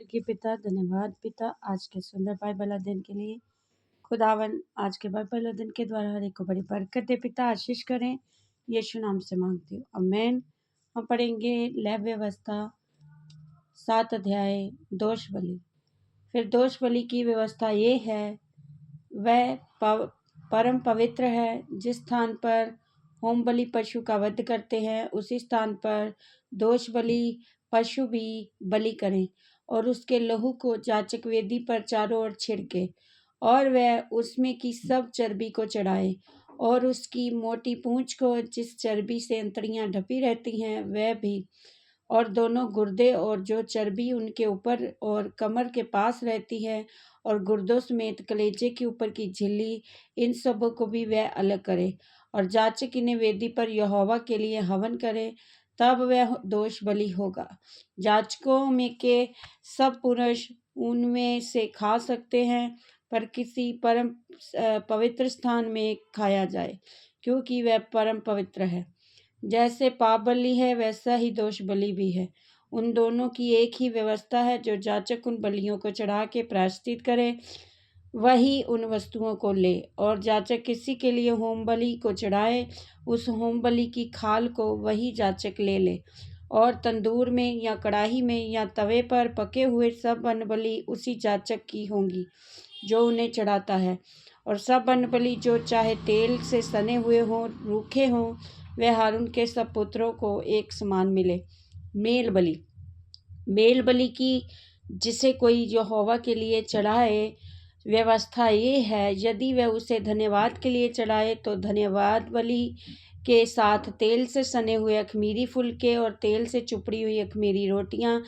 की पिता, धन्यवाद पिता आज के सुंदर बाइबल अध्ययन के लिए। खुदावन आज के बाइबल अध्ययन के द्वारा हर एक को बड़ी बरकत दे पिता, आशीष करें। यीशु नाम से मांगती हूँ, आमीन। हम पढ़ेंगे लेव व्यवस्था 7 अध्याय दोष बलि। फिर दोष बलि की व्यवस्था ये है, वह परम पवित्र है। जिस स्थान पर होम बलि पशु का वध करते हैं, उसी स्थान पर दोष बलि पशु भी बलि करें और उसके लहू को याजक वेदी पर चारों ओर छिड़के और वह उसमें की सब चर्बी को चढ़ाए और उसकी मोटी पूंछ को, जिस चर्बी से अंतड़ियां ढपी रहती हैं, वह भी, और दोनों गुर्दे और जो चर्बी उनके ऊपर और कमर के पास रहती है और गुर्दों समेत कलेजे के ऊपर की झिल्ली, इन सबों को भी वह अलग करे और याजक इन्हें वेदी पर यहोवा के लिए हवन करे, तब वह दोष बलि होगा। याजकों में के सब पुरुष उनमें से खा सकते हैं, पर किसी परम पवित्र स्थान में खाया जाए, क्योंकि वह परम पवित्र है। जैसे पाप बलि है, वैसा ही दोष बलि भी है। उन दोनों की एक ही व्यवस्था है। जो याजक उन बलियों को चढ़ा के प्रायश्चित करे, वही उन वस्तुओं को ले, और याजक किसी के लिए होम बलि को चढ़ाए, उस होम बलि की खाल को वही याजक ले ले, और तंदूर में या कड़ाही में या तवे पर पके हुए सब अन्न बलि उसी याजक की होंगी जो उन्हें चढ़ाता है। और सब अन्न बलि जो चाहे तेल से सने हुए हों, रूखे हों, वह हारून के सब पुत्रों को एक समान मिले। मेल बलि की जिसे कोई यहोवा के लिए चढ़ाए, व्यवस्था ये है, यदि वह उसे धन्यवाद के लिए चढ़ाए तो धन्यवाद बलि के साथ तेल से सने हुए अखमीरी फुलके और तेल से चुपड़ी हुई अखमीरी रोटियां,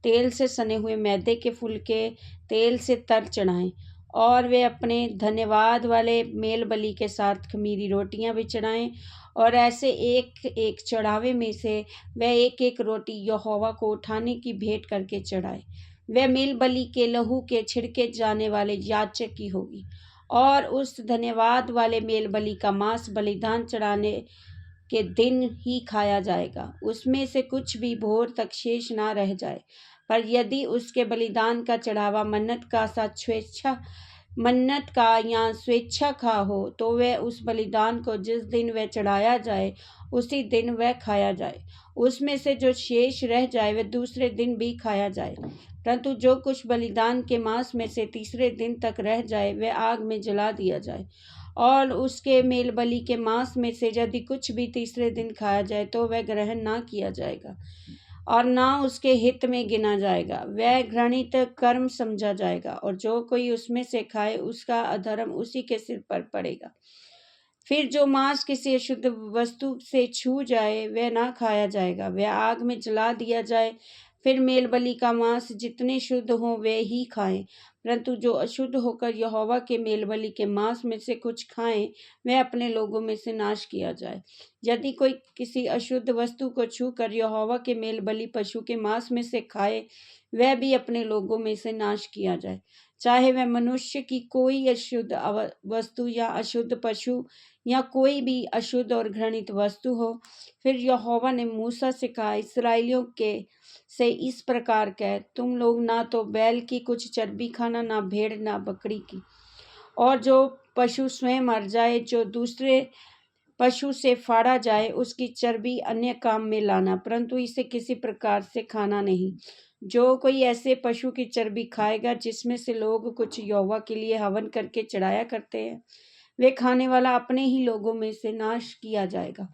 तेल से सने हुए मैदे के फुलके, तेल से तर चढ़ाएं। और वे अपने धन्यवाद वाले मेल बलि के साथ खमीरी रोटियां भी चढ़ाएं, और ऐसे एक एक चढ़ावे में से वह एक एक रोटी यहोवा को उठाने की भेंट करके चढ़ाए। वह मेल बलि के लहू के छिड़के जाने वाले याजक की होगी, और उस धन्यवाद वाले मेल बलि का मांस बलिदान चढ़ाने के दिन ही खाया जाएगा। उसमें से कुछ भी भोर तक शेष ना रह जाए। पर यदि उसके बलिदान का चढ़ावा मन्नत का या स्वेच्छा का हो, तो वह उस बलिदान को जिस दिन वह चढ़ाया जाए, उसी दिन वह खाया जाए। उसमें से जो शेष रह जाए, वह दूसरे दिन भी खाया जाए। परंतु जो कुछ बलिदान के मांस में से तीसरे दिन तक रह जाए, वह आग में जला दिया जाए। और उसके मेल बलि के मांस में से यदि कुछ भी तीसरे दिन खाया जाए, तो वह ग्रहण ना किया जाएगा और ना उसके हित में गिना जाएगा, वह घृणित कर्म समझा जाएगा। और जो कोई उसमें से खाए, उसका अधर्म उसी के सिर पर पड़ेगा। फिर जो मांस किसी अशुद्ध वस्तु से छू जाए, वह ना खाया जाएगा, वह आग में जला दिया जाए। फिर मेल बलि का मांस जितने शुद्ध हों, वे ही खाएं, परंतु जो अशुद्ध होकर यहोवा के मेल बलि के मांस में से कुछ खाएं, वह अपने लोगों में से नाश किया जाए। यदि कोई किसी अशुद्ध वस्तु को छूकर यहोवा के मेल बलि पशु के मांस में से खाए, वह भी अपने लोगों में से नाश किया जाए, चाहे वह मनुष्य की कोई अशुद्ध वस्तु या अशुद्ध पशु या कोई भी अशुद्ध और घृणित वस्तु हो। फिर यहोवा ने मूसा से कहा, इस्राएलियों के से इस प्रकार कह, तुम लोग ना तो बैल की कुछ चर्बी खाना, ना भेड़, ना बकरी की। और जो पशु स्वयं मर जाए, जो दूसरे पशु से फाड़ा जाए, उसकी चर्बी अन्य काम में लाना, परंतु इसे किसी प्रकार से खाना नहीं। जो कोई ऐसे पशु की चर्बी खाएगा जिसमें से लोग कुछ यहोवा के लिए हवन करके चढ़ाया करते हैं, वे खाने वाला अपने ही लोगों में से नाश किया जाएगा।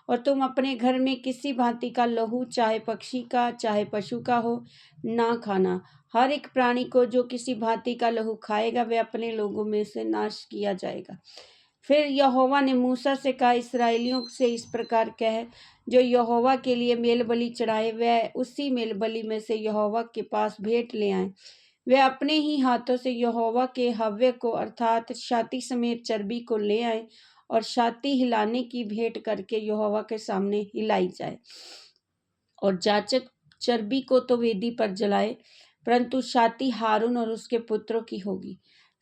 और तुम अपने घर में किसी भांति का लहू, चाहे पक्षी का चाहे पशु का हो, ना खाना। हर एक प्राणी को जो किसी भांति का लहू खाएगा, वह अपने लोगों में से नाश किया जाएगा। फिर यहोवा ने मूसा से कहा, इस्राएलियों से इस प्रकार कह, जो यहोवा के लिए मेल बलि चढ़ाए, वह उसी मेल बलि में से यहोवा के पास भेंट ले आए। वे अपने ही हाथों से यहोवा के हव्य को, अर्थात छाती समेत चर्बी को ले आए, और छाती हिलाने की भेंट करके यहोवा के सामने हिलाई जाए। और याजक चर्बी को तो वेदी पर जलाए, परंतु छाती हारून और उसके पुत्रों की होगी।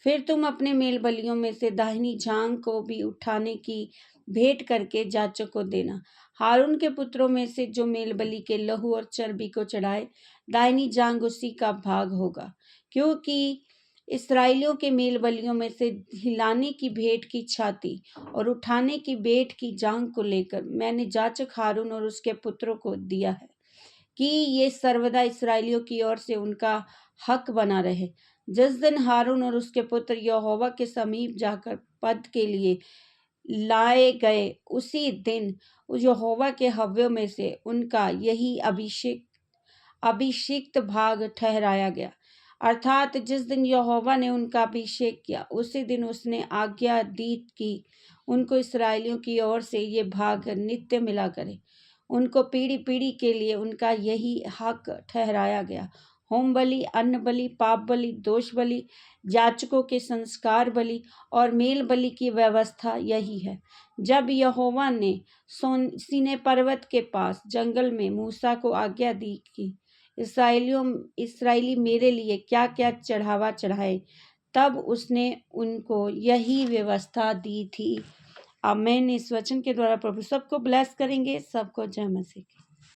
फिर तुम अपने मेल बलियों में से दाहिनी जांघ को भी उठाने की भेंट करके याजक को देना। हारून के पुत्रों में से जो मेल बलि के लहू और चर्बी को चढ़ाए, दाहिनी जांग उसी का भाग होगा, क्योंकि इस्राएलियों के मेल बलियों में से हिलाने की भेंट की छाती और उठाने की भेंट की जांग को लेकर मैंने जाचक हारून और उसके पुत्रों को दिया है कि ये सर्वदा इस्राएलियों की ओर से उनका हक बना रहे। जिस दिन हारून और उसके पुत्र यहोवा के समीप जाकर पद के लिए लाए गए, उसी दिन यहोवा के हव्यों में से उनका यही अभिषिक्त भाग ठहराया गया। अर्थात जिस दिन यहोवा ने उनका अभिषेक किया, उसी दिन उसने आज्ञा दी कि उनको इस्राएलियों की ओर से ये भाग नित्य मिला करे। उनको पीढ़ी पीढ़ी के लिए उनका यही हक ठहराया गया। होम बलि, अन्न बलि, पाप बलि, दोष बलि, याजकों के संस्कार बलि और मेल बलि की व्यवस्था यही है। जब यहोवा ने सीनै पर्वत के पास जंगल में मूसा को आज्ञा दी कि इस्राएली मेरे लिए क्या क्या चढ़ावा चढ़ाए, तब उसने उनको यही व्यवस्था दी थी। आमीन। इस वचन के द्वारा प्रभु सबको ब्लेस करेंगे। सबको जय मसीह की।